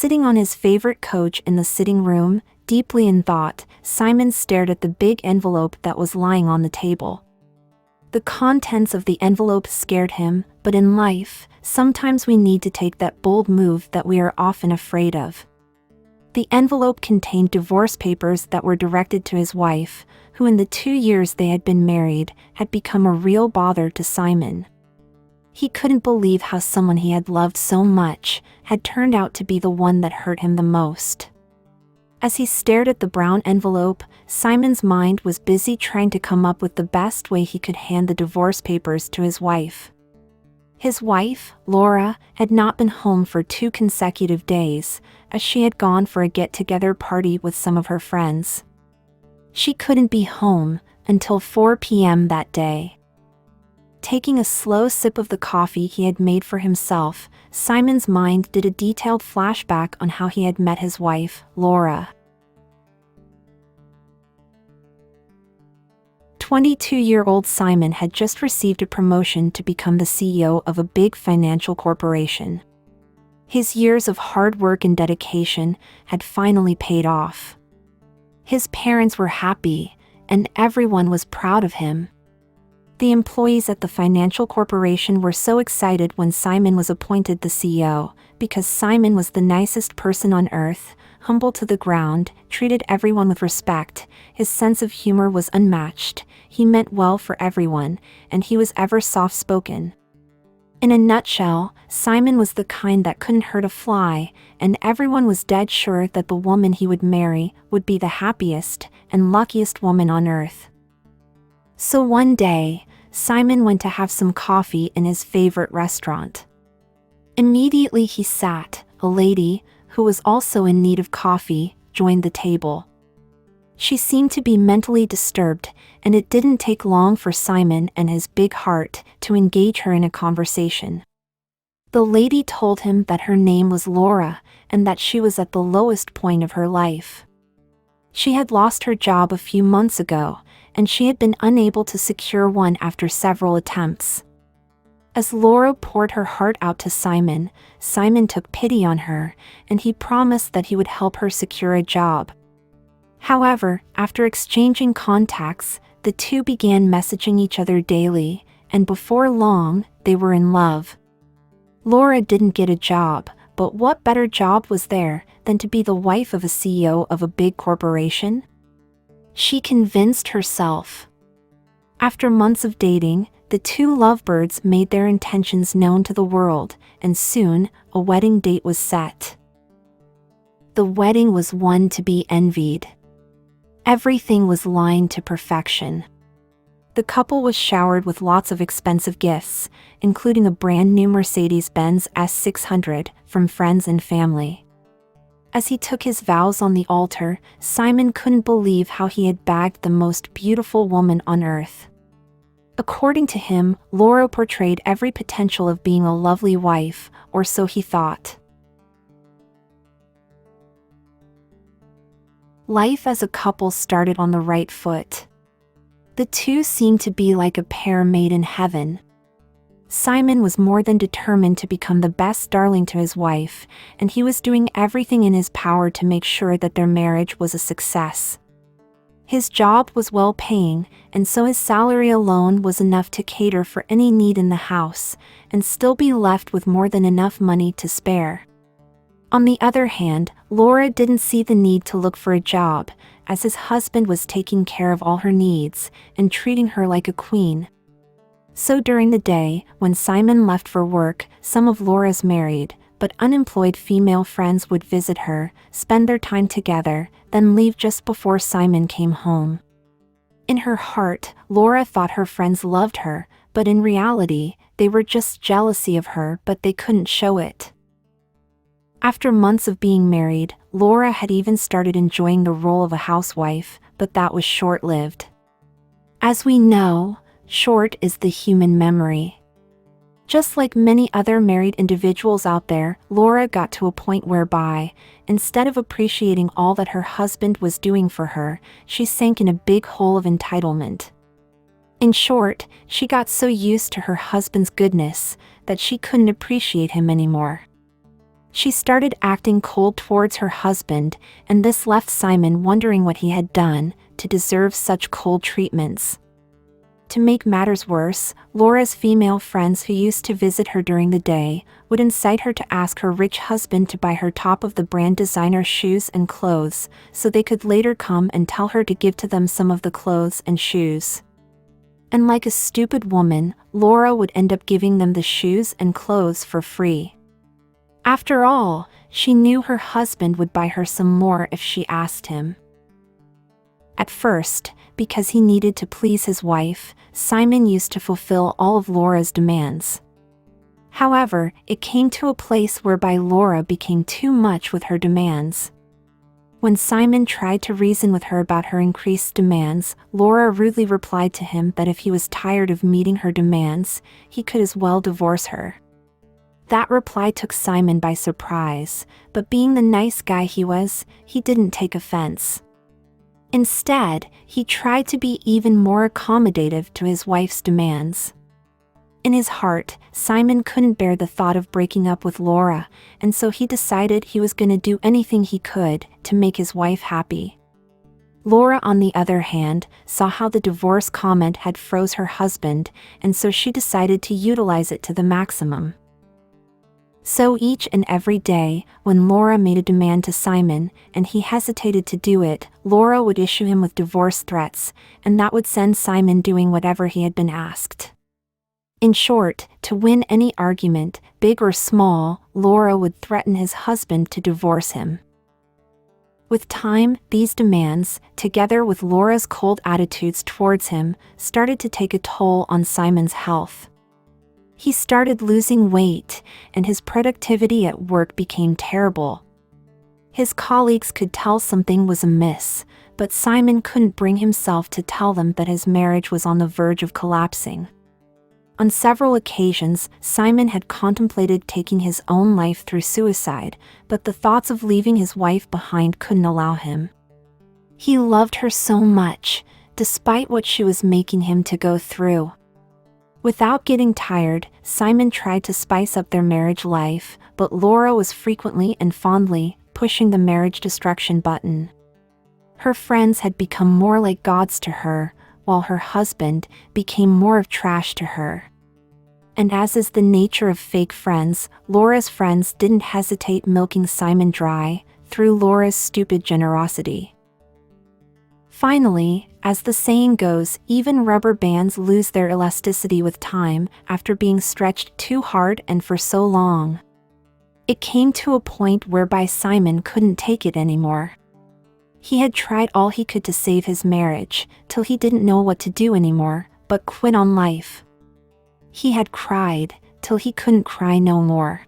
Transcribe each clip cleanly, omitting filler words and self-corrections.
Sitting on his favorite couch in the sitting room, deeply in thought, Simon stared at the big envelope that was lying on the table. The contents of the envelope scared him, but in life, sometimes we need to take that bold move that we are often afraid of. The envelope contained divorce papers that were directed to his wife, who in the 2 years they had been married, had become a real bother to Simon. He couldn't believe how someone he had loved so much had turned out to be the one that hurt him the most. As he stared at the brown envelope, Simon's mind was busy trying to come up with the best way he could hand the divorce papers to his wife. His wife, Laura, had not been home for 2 consecutive days, as she had gone for a get-together party with some of her friends. She couldn't be home until 4 p.m. that day. Taking a slow sip of the coffee he had made for himself, Simon's mind did a detailed flashback on how he had met his wife, Laura. 22-year-old Simon had just received a promotion to become the CEO of a big financial corporation. His years of hard work and dedication had finally paid off. His parents were happy, and everyone was proud of him. The employees at the financial corporation were so excited when Simon was appointed the CEO, because Simon was the nicest person on earth, humble to the ground, treated everyone with respect, his sense of humor was unmatched, he meant well for everyone, and he was ever soft-spoken. In a nutshell, Simon was the kind that couldn't hurt a fly, and everyone was dead sure that the woman he would marry would be the happiest and luckiest woman on earth. So one day, Simon went to have some coffee in his favorite restaurant. Immediately he sat, a lady, who was also in need of coffee, joined the table. She seemed to be mentally disturbed, and it didn't take long for Simon and his big heart to engage her in a conversation. The lady told him that her name was Laura, and that she was at the lowest point of her life. She had lost her job a few months ago, and she had been unable to secure one after several attempts. As Laura poured her heart out to Simon, Simon took pity on her, and he promised that he would help her secure a job. However, after exchanging contacts, the two began messaging each other daily, and before long, they were in love. Laura didn't get a job, but what better job was there than to be the wife of a CEO of a big corporation? She convinced herself. After months of dating, the two lovebirds made their intentions known to the world, and soon, a wedding date was set. The wedding was one to be envied. Everything was lined to perfection. The couple was showered with lots of expensive gifts, including a brand new Mercedes-Benz S600 from friends and family. As he took his vows on the altar, Simon couldn't believe how he had bagged the most beautiful woman on earth. According to him, Laura portrayed every potential of being a lovely wife, or so he thought. Life as a couple started on the right foot. The two seemed to be like a pair made in heaven. Simon was more than determined to become the best darling to his wife, and he was doing everything in his power to make sure that their marriage was a success. His job was well-paying, and so his salary alone was enough to cater for any need in the house, and still be left with more than enough money to spare. On the other hand, Laura didn't see the need to look for a job, as his husband was taking care of all her needs, and treating her like a queen. So during the day, when Simon left for work, some of Laura's married, but unemployed female friends would visit her, spend their time together, then leave just before Simon came home. In her heart, Laura thought her friends loved her, but in reality, they were just jealousy of her, but they couldn't show it. After months of being married, Laura had even started enjoying the role of a housewife, but that was short-lived. As we know, short is the human memory. Just like many other married individuals out there, Laura got to a point whereby, instead of appreciating all that her husband was doing for her, she sank in a big hole of entitlement. In short, she got so used to her husband's goodness that she couldn't appreciate him anymore. She started acting cold towards her husband, and this left Simon wondering what he had done to deserve such cold treatments. To make matters worse, Laura's female friends who used to visit her during the day would incite her to ask her rich husband to buy her top-of-the-brand designer shoes and clothes, so they could later come and tell her to give to them some of the clothes and shoes. And like a stupid woman, Laura would end up giving them the shoes and clothes for free. After all, she knew her husband would buy her some more if she asked him. At first, because he needed to please his wife, Simon used to fulfill all of Laura's demands. However, it came to a place whereby Laura became too much with her demands. When Simon tried to reason with her about her increased demands, Laura rudely replied to him that if he was tired of meeting her demands, he could as well divorce her. That reply took Simon by surprise, but being the nice guy he was, he didn't take offense. Instead, he tried to be even more accommodative to his wife's demands. In his heart, Simon couldn't bear the thought of breaking up with Laura, and so he decided he was going to do anything he could to make his wife happy. Laura, on the other hand, saw how the divorce comment had froze her husband, and so she decided to utilize it to the maximum. So each and every day, when Laura made a demand to Simon, and he hesitated to do it, Laura would issue him with divorce threats, and that would send Simon doing whatever he had been asked. In short, to win any argument, big or small, Laura would threaten his husband to divorce him. With time, these demands, together with Laura's cold attitudes towards him, started to take a toll on Simon's health. He started losing weight, and his productivity at work became terrible. His colleagues could tell something was amiss, but Simon couldn't bring himself to tell them that his marriage was on the verge of collapsing. On several occasions, Simon had contemplated taking his own life through suicide, but the thoughts of leaving his wife behind couldn't allow him. He loved her so much, despite what she was making him to go through. Without getting tired, Simon tried to spice up their marriage life, but Laura was frequently and fondly pushing the marriage destruction button. Her friends had become more like gods to her, while her husband became more of trash to her. And as is the nature of fake friends, Laura's friends didn't hesitate milking Simon dry, through Laura's stupid generosity. Finally, as the saying goes, even rubber bands lose their elasticity with time after being stretched too hard and for so long. It came to a point whereby Simon couldn't take it anymore. He had tried all he could to save his marriage, till he didn't know what to do anymore, but quit on life. He had cried, till he couldn't cry no more.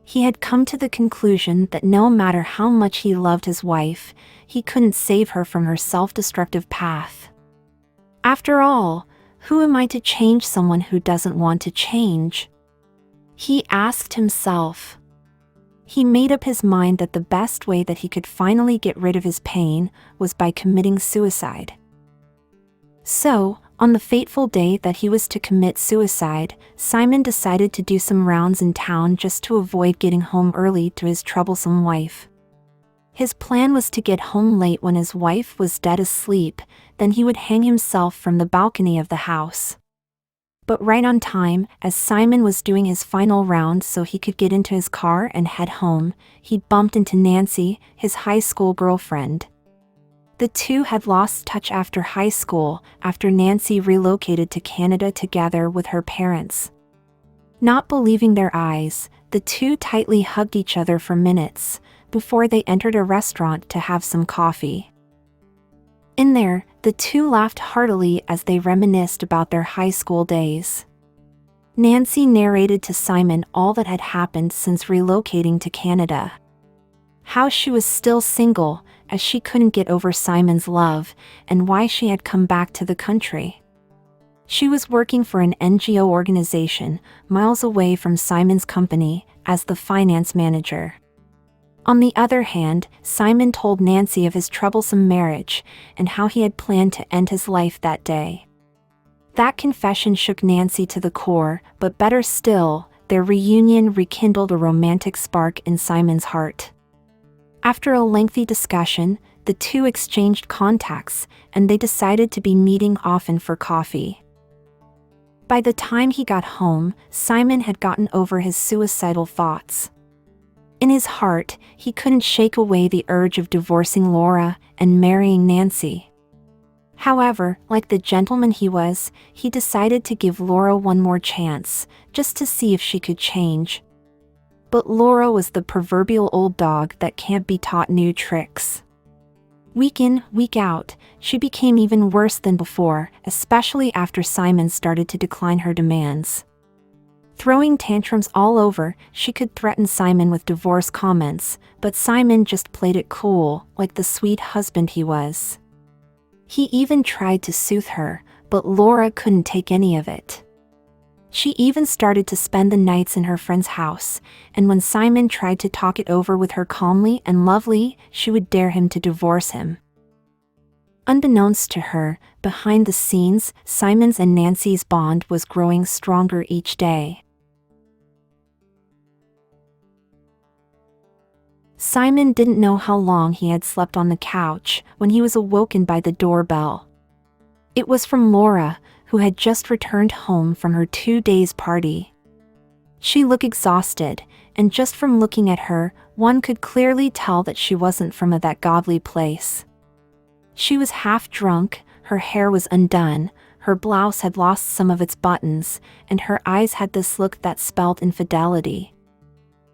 He had come to the conclusion that no matter how much he loved his wife, he couldn't save her from her self-destructive path. After all, who am I to change someone who doesn't want to change? He asked himself. He made up his mind that the best way that he could finally get rid of his pain was by committing suicide. So, on the fateful day that he was to commit suicide, Simon decided to do some rounds in town just to avoid getting home early to his troublesome wife. His plan was to get home late when his wife was dead asleep, then he would hang himself from the balcony of the house. But right on time, as Simon was doing his final round so he could get into his car and head home, he bumped into Nancy, his high school girlfriend. The two had lost touch after high school, after Nancy relocated to Canada together with her parents. Not believing their eyes, the two tightly hugged each other for minutes, before they entered a restaurant to have some coffee. In there, the two laughed heartily as they reminisced about their high school days. Nancy narrated to Simon all that had happened since relocating to Canada. How she was still single, as she couldn't get over Simon's love, and why she had come back to the country. She was working for an NGO organization, miles away from Simon's company, as the finance manager. On the other hand, Simon told Nancy of his troublesome marriage, and how he had planned to end his life that day. That confession shook Nancy to the core, but better still, their reunion rekindled a romantic spark in Simon's heart. After a lengthy discussion, the two exchanged contacts, and they decided to be meeting often for coffee. By the time he got home, Simon had gotten over his suicidal thoughts. In his heart, he couldn't shake away the urge of divorcing Laura and marrying Nancy. However, like the gentleman he was, he decided to give Laura one more chance, just to see if she could change. But Laura was the proverbial old dog that can't be taught new tricks. Week in, week out, she became even worse than before, especially after Simon started to decline her demands. Throwing tantrums all over, she could threaten Simon with divorce comments, but Simon just played it cool, like the sweet husband he was. He even tried to soothe her, but Laura couldn't take any of it. She even started to spend the nights in her friend's house, and when Simon tried to talk it over with her calmly and lovely, she would dare him to divorce him. Unbeknownst to her, behind the scenes, Simon's and Nancy's bond was growing stronger each day. Simon didn't know how long he had slept on the couch when he was awoken by the doorbell. It was from Laura, who had just returned home from her 2-day party. She looked exhausted, and just from looking at her, one could clearly tell that she wasn't from that godly place. She was half drunk, her hair was undone, her blouse had lost some of its buttons, and her eyes had this look that spelled infidelity.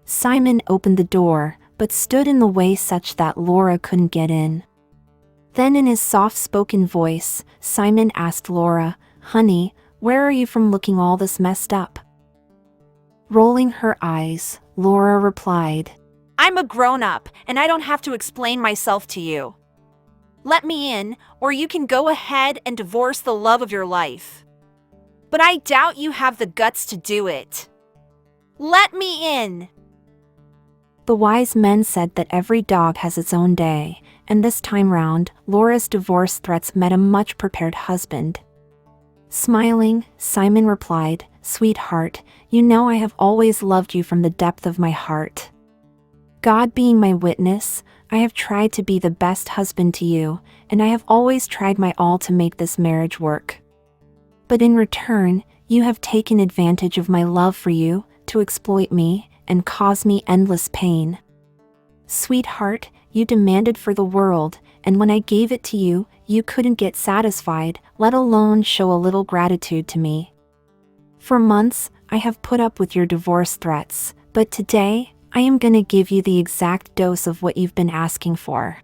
Simon opened the door, but stood in the way such that Laura couldn't get in. Then in his soft-spoken voice, Simon asked Laura, "Honey, where are you from looking all this messed up?" Rolling her eyes, Laura replied, "I'm a grown-up, and I don't have to explain myself to you. Let me in, or you can go ahead and divorce the love of your life. But I doubt you have the guts to do it. Let me in." The wise men said that every dog has its own day, and this time round, Laura's divorce threats met a much-prepared husband. Smiling, Simon replied, "Sweetheart, you know I have always loved you from the depth of my heart. God being my witness, I have tried to be the best husband to you, and I have always tried my all to make this marriage work. But in return, you have taken advantage of my love for you, to exploit me, and cause me endless pain. Sweetheart, you demanded for the world, and when I gave it to you, you couldn't get satisfied, let alone show a little gratitude to me. For months, I have put up with your divorce threats, but today, I am gonna give you the exact dose of what you've been asking for."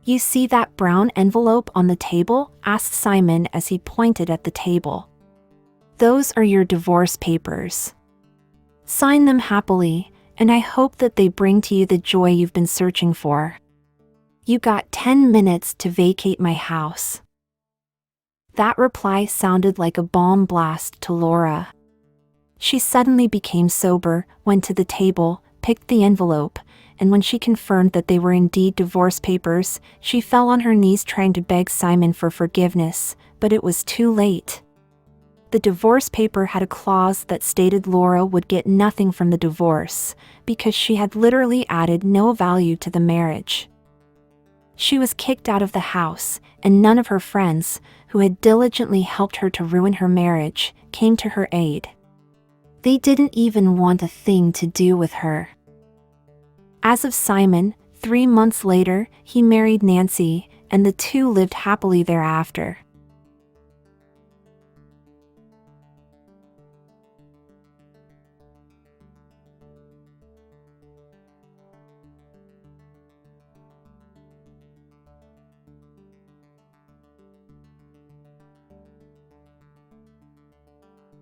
"You see that brown envelope on the table?" asked Simon as he pointed at the table. "Those are your divorce papers. Sign them happily, and I hope that they bring to you the joy you've been searching for. You got 10 minutes to vacate my house." That reply sounded like a bomb blast to Laura. She suddenly became sober, went to the table, picked the envelope, and when she confirmed that they were indeed divorce papers, she fell on her knees trying to beg Simon for forgiveness, but it was too late. The divorce paper had a clause that stated Laura would get nothing from the divorce, because she had literally added no value to the marriage. She was kicked out of the house, and none of her friends, who had diligently helped her to ruin her marriage, came to her aid. They didn't even want a thing to do with her. As of Simon, 3 months later, he married Nancy, and the two lived happily thereafter.